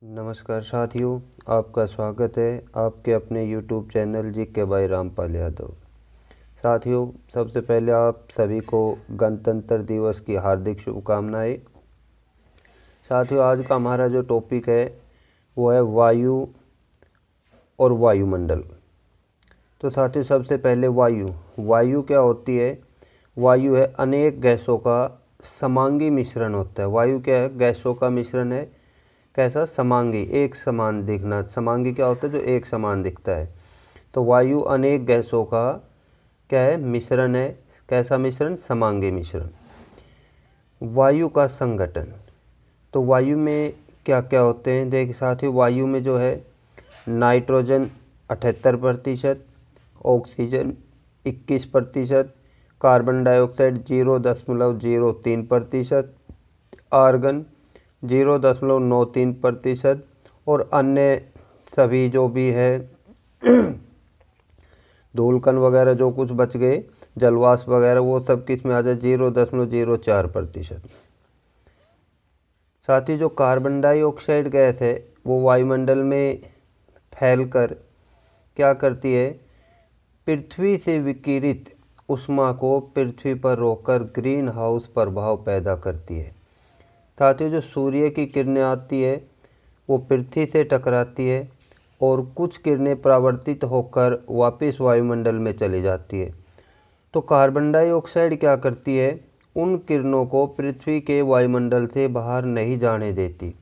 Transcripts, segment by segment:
नमस्कार साथियों, आपका स्वागत है आपके अपने YouTube channel GK by Rampal Yadav. साथियों, सबसे पहले आप सभी को गणतंत्र दिवस की हार्दिक शुभकामनाएं। साथियों, आज का हमारा जो टॉपिक है वो है वायु और वायुमंडल। तो साथियों, सबसे पहले वायु क्या होती है? वायु है अनेक गैसों का समांगी मिश्रण होता है। वायु क्या है? गैसों का मिश्रण है। कैसा? समांगी, एक समान दिखना। समांगी क्या होता है? जो एक समान दिखता है। तो वायु अनेक गैसों का क्या है? मिश्रण है। कैसा मिश्रण? समांगी मिश्रण। वायु का संगठन। तो वायु में क्या क्या होते हैं? देखिए साथियों, वायु में जो है nitrogen 78%, oxygen 21%, carbon dioxide 0.03%, argon 0.93% और अन्य सभी जो भी है धूलकण वगैरह जो कुछ बच गए, जलवाष्प वगैरह, वो सब किस में आ जाए? 0.04%। साथ ही जो कार्बन डाइऑक्साइड गैस है वो वायुमंडल में फैलकर क्या करती है? पृथ्वी से विकिरित ऊष्मा को पृथ्वी पर रोककर ग्रीन हाउस प्रभाव पैदा करती है। साथ ही जो सूर्य की किरणें आती है वो पृथ्वी से टकराती है और कुछ किरणें परावर्तित होकर वापस वायुमंडल में चली जाती है। तो कार्बन डाइऑक्साइड क्या करती है? उन किरणों को पृथ्वी के वायुमंडल से बाहर नहीं जाने देती।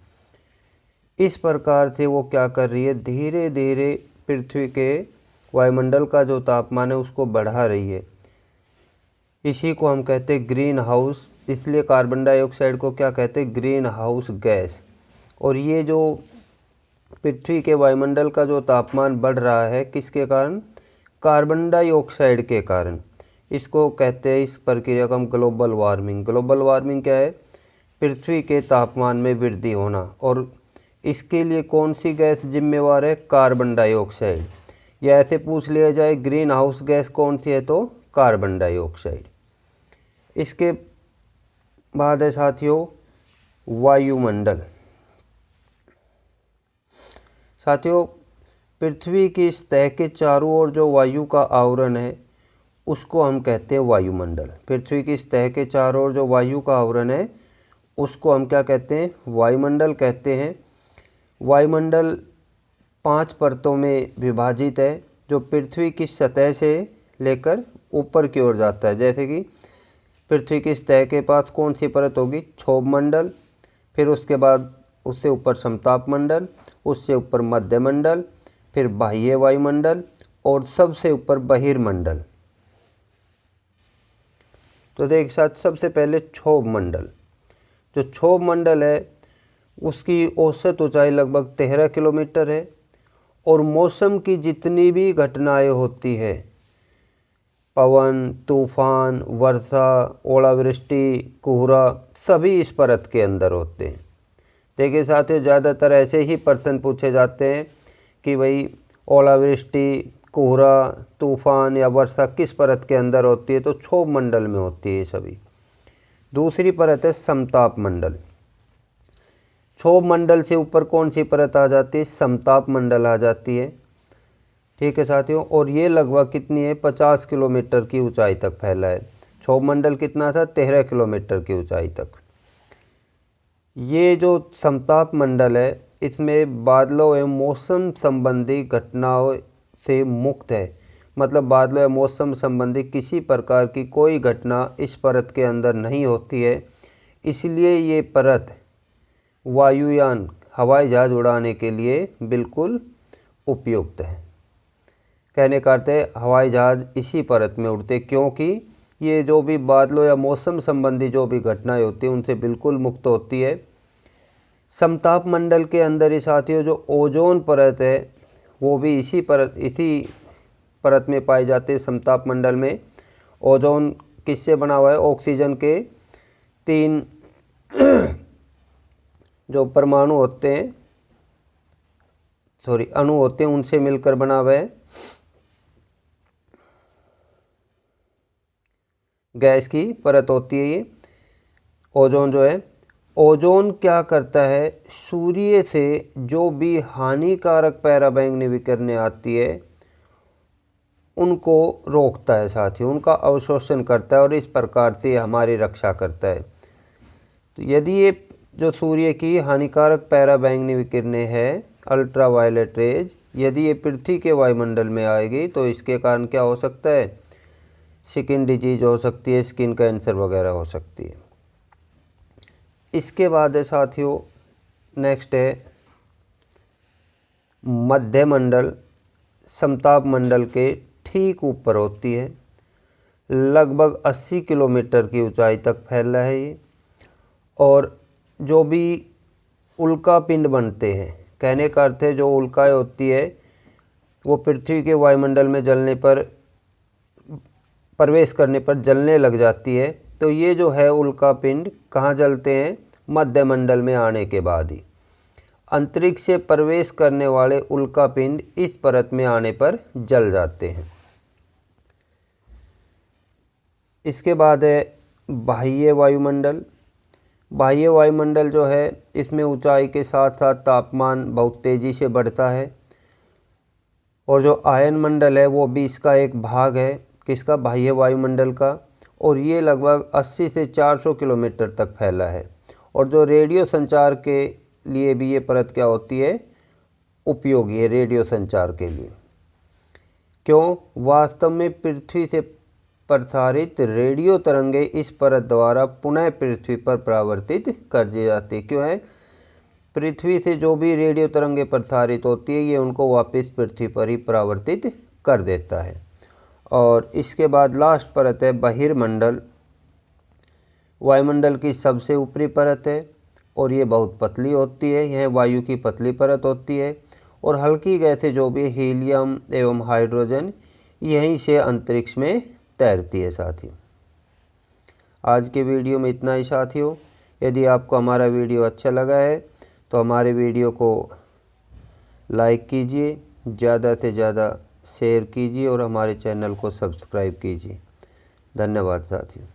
इस प्रकार से वो क्या कर रही है? धीरे धीरे पृथ्वी के वायुमंडल का जो तापमान है उसको बढ़ा रही है। इसी को हम कहते हैं ग्रीन हाउस। इसलिए कार्बन डाइऑक्साइड को क्या कहते हैं? Green house gas. और ये जो पृथ्वी के वायुमंडल का जो तापमान बढ़ रहा है, किसके कारण? कार्बन डाइऑक्साइड के कारण। इसको कहते हैं, इस प्रक्रिया को हम ग्लोबल वार्मिंग। ग्लोबल वार्मिंग क्या है? पृथ्वी के तापमान में वृद्धि होना। और इसके लिए कौन सी गैस जिम्मेवार है? Carbon dioxide. या ऐसे पूछ लिया जाए ग्रीन हाउस गैस कौन सी है, तो कार्बन डाइऑक्साइड। इसके बाद है साथियों वायुमंडल। साथियों, पृथ्वी की सतह के चारों ओर जो वायु का आवरण है उसको हम कहते हैं वायुमंडल। पृथ्वी की सतह के चारों ओर जो वायु का आवरण है उसको हम क्या कहते हैं? वायुमंडल कहते हैं। वायुमंडल 5 परतों में विभाजित है जो पृथ्वी की सतह से लेकर ऊपर की ओर जाता है। जैसे कि पृथ्वी की सतह के पास कौन सी परत होगी? क्षोभ मंडल। फिर उसके बाद उससे ऊपर समताप मंडल, उससे ऊपर मध्य मंडल, फिर बाह्य वायुमंडल और सबसे ऊपर बहिर्मंडल। तो देख साथ, सबसे पहले क्षोभ मंडल। जो क्षोभ मंडल है उसकी औसत ऊंचाई लगभग 13 किलोमीटर है और मौसम की जितनी भी घटनाएं होती है, पवन, तूफान, वर्षा, ओलावृष्टि, कोहरा, सभी इस परत के अंदर होते हैं। देखिए साथियों, ज़्यादातर ऐसे ही प्रश्न पूछे जाते हैं कि भाई ओलावृष्टि, कोहरा, तूफान या वर्षा किस परत के अंदर होती है? तो क्षोभ मंडल में होती है सभी। दूसरी परत है समताप मंडल। क्षोभ मंडल से ऊपर कौन सी परत आ जाती है? समताप मंडल आ जाती है। ठीक है साथियों, और ये लगभग कितनी है? 50 किलोमीटर की ऊंचाई तक फैला है। क्षोभ मंडल कितना था? 13 किलोमीटर की ऊंचाई तक। ये जो समताप मंडल है इसमें बादलों एवं मौसम संबंधी घटनाओं से मुक्त है। मतलब बादलों या मौसम संबंधी किसी प्रकार की कोई घटना इस परत के अंदर नहीं होती है। इसलिए ये परत वायुयान, हवाई जहाज उड़ाने के लिए बिल्कुल उपयुक्त है। कहने का अर्थ है हवाई जहाज इसी परत में उड़ते, क्योंकि ये जो भी बादलों या मौसम संबंधी जो भी घटनाएं होती हैं उनसे बिल्कुल मुक्त होती है। समताप मंडल के अंदर ही साथियों जो ओजोन परत है वो भी इसी परत में पाई जाती है। समताप मंडल में ओजोन किससे बना हुआ है? ऑक्सीजन के 3 जो परमाणु होते हैं, अणु होते हैं, उनसे मिलकर बना हुआ है। गैस की परत होती है ये ओजोन जो है। ओजोन क्या करता है, सूर्य से जो भी हानिकारक पराबैंगनी विकिरणें आती है उनको रोकता है, साथियों उनका अवशोषण करता है और इस प्रकार से हमारी रक्षा करता है। तो यदि ये जो सूर्य की हानिकारक पराबैंगनी विकिरणें हैं अल्ट्रावायलेट रेज, यदि ये पृथ्वी के वायुमंडल में आएगी तो इसके कारण क्या हो सकता है, स्किन डिजीज हो सकती है, स्किन कैंसर वगैरह हो सकती है। इसके बाद है साथियों, नेक्स्ट है मध्य मंडल, समताप मंडल के ठीक ऊपर होती है, लगभग 80 किलोमीटर की ऊंचाई तक फैला है ये। और जो भी उल्का पिंड बनते हैं, कहने का अर्थ है जो उल्काएँ होती है वो पृथ्वी के वायुमंडल में जलने पर, प्रवेश करने पर जलने लग जाती है। तो ये जो है उल्का पिंड कहाँ जलते हैं, मध्य मंडल में आने के बाद ही। अंतरिक्ष से प्रवेश करने वाले उल्का पिंड इस परत में आने पर जल जाते हैं। इसके बाद है बाह्य वायुमंडल। बाह्य वायुमंडल जो है इसमें ऊंचाई के साथ साथ तापमान बहुत तेज़ी से बढ़ता है। और जो आयन मंडल है वो भी इसका एक भाग है, किसका, बाह्य वायुमंडल का। और ये लगभग 80 से 400 किलोमीटर तक फैला है। और जो रेडियो संचार के लिए भी ये परत क्या होती है, उपयोगी है रेडियो संचार के लिए। क्यों, वास्तव में पृथ्वी से प्रसारित रेडियो तरंगे इस परत द्वारा पुनः पृथ्वी पर परावर्तित कर दी जाती है। क्यों है, पृथ्वी से जो भी रेडियो तरंगे प्रसारित होती है ये उनको वापस पृथ्वी पर ही परावर्तित कर देता है। और इसके बाद लास्ट परत है बहिर्मंडल। वायुमंडल की सबसे ऊपरी परत है और ये बहुत पतली होती है, यह वायु की पतली परत होती है। और हल्की गैसें जो भी हीलियम एवं हाइड्रोजन यहीं से अंतरिक्ष में तैरती है। साथियों आज के वीडियो में इतना ही साथियों। यदि आपको हमारा वीडियो अच्छा लगा है तो हमारे वीडियो को लाइक कीजिए, ज़्यादा से ज़्यादा शेयर कीजिए और हमारे चैनल को सब्सक्राइब कीजिए। धन्यवाद साथियों।